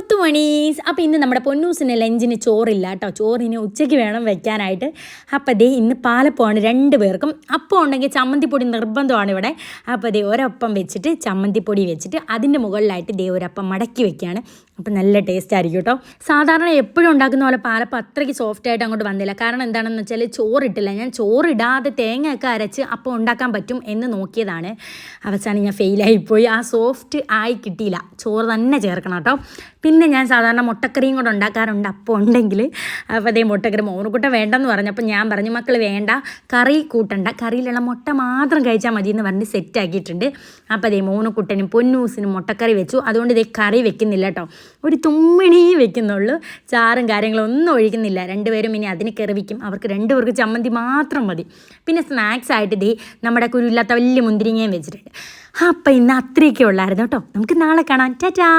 മുത്തുമണീസ്. അപ്പോൾ ഇന്ന് നമ്മുടെ പൊന്നൂസിന് ലഞ്ചിന് ചോറില്ല കേട്ടോ. ചോറിന് ഉച്ചയ്ക്ക് വേണം വെക്കാനായിട്ട്. അപ്പോൾ ദേ ഇന്ന് പാലപ്പമാണ് 2 പേർക്കും. അപ്പം ഉണ്ടെങ്കിൽ ചമ്മന്തിപ്പൊടി നിർബന്ധമാണ് ഇവിടെ. അപ്പോൾ ദേ ഒരപ്പം വെച്ചിട്ട് ചമ്മന്തിപ്പൊടി വെച്ചിട്ട് അതിൻ്റെ മുകളിലായിട്ട് ദേ ഒരപ്പം മടക്കി വെക്കുകയാണ്. അപ്പോൾ നല്ല ടേസ്റ്റ് ആയിരിക്കും കേട്ടോ. സാധാരണ എപ്പോഴും ഉണ്ടാക്കുന്ന പോലെ പാലപ്പം അത്രയ്ക്ക് സോഫ്റ്റായിട്ട് അങ്ങോട്ട് വന്നില്ല. കാരണം എന്താണെന്ന് വെച്ചാൽ ചോറിട്ടില്ല. ഞാൻ ചോറിടാതെ തേങ്ങയൊക്കെ അരച്ച് അപ്പം ഉണ്ടാക്കാൻ പറ്റും എന്ന് നോക്കിയതാണ്. അവസാനം ഞാൻ ഫെയിലായിപ്പോയി. ആ സോഫ്റ്റ് ആയി കിട്ടിയില്ല. ചോറ് തന്നെ ചേർക്കണം കേട്ടോ. പിന്നെ ഞാൻ സാധാരണ മുട്ടക്കറിയും കൂടെ ഉണ്ടാക്കാറുണ്ട് അപ്പം ഉണ്ടെങ്കിൽ. അപ്പോൾ അതേ മുട്ടക്കറി മോനുകുട്ട വേണ്ടെന്ന് പറഞ്ഞപ്പോൾ ഞാൻ പറഞ്ഞു മക്കൾ വേണ്ട, കറി കൂട്ടണ്ട, കറിയിലുള്ള മുട്ട മാത്രം കഴിച്ചാൽ മതി എന്ന് പറഞ്ഞ് സെറ്റാക്കിയിട്ടുണ്ട്. അപ്പോൾ അതേ മോനുകുട്ടനും പൊന്നൂസിനും മുട്ടക്കറി വെച്ചു. അതുകൊണ്ട് ഇതേ കറി വെക്കുന്നില്ല കേട്ടോ. ഒരു തുമ്മിണി വെക്കുന്നുള്ളൂ. ചാറും കാര്യങ്ങളും ഒന്നും ഒഴിക്കുന്നില്ല. 2 പേരും ഇനി അതിന് കറി വയ്ക്കും. അവർക്ക് 2 പേർക്ക് ചമ്മന്തി മാത്രം മതി. പിന്നെ സ്നാക്സ് ആയിട്ട് ദേ നമ്മുടെ കുരുവില്ലാത്ത വലിയ മുന്തിരിങ്ങയും വെച്ചിട്ടുണ്ട്. അപ്പം ഇന്ന് അത്രയൊക്കെ ഉള്ളായിരുന്നു കേട്ടോ. നമുക്ക് നാളെ കാണാം. ടാറ്റാ.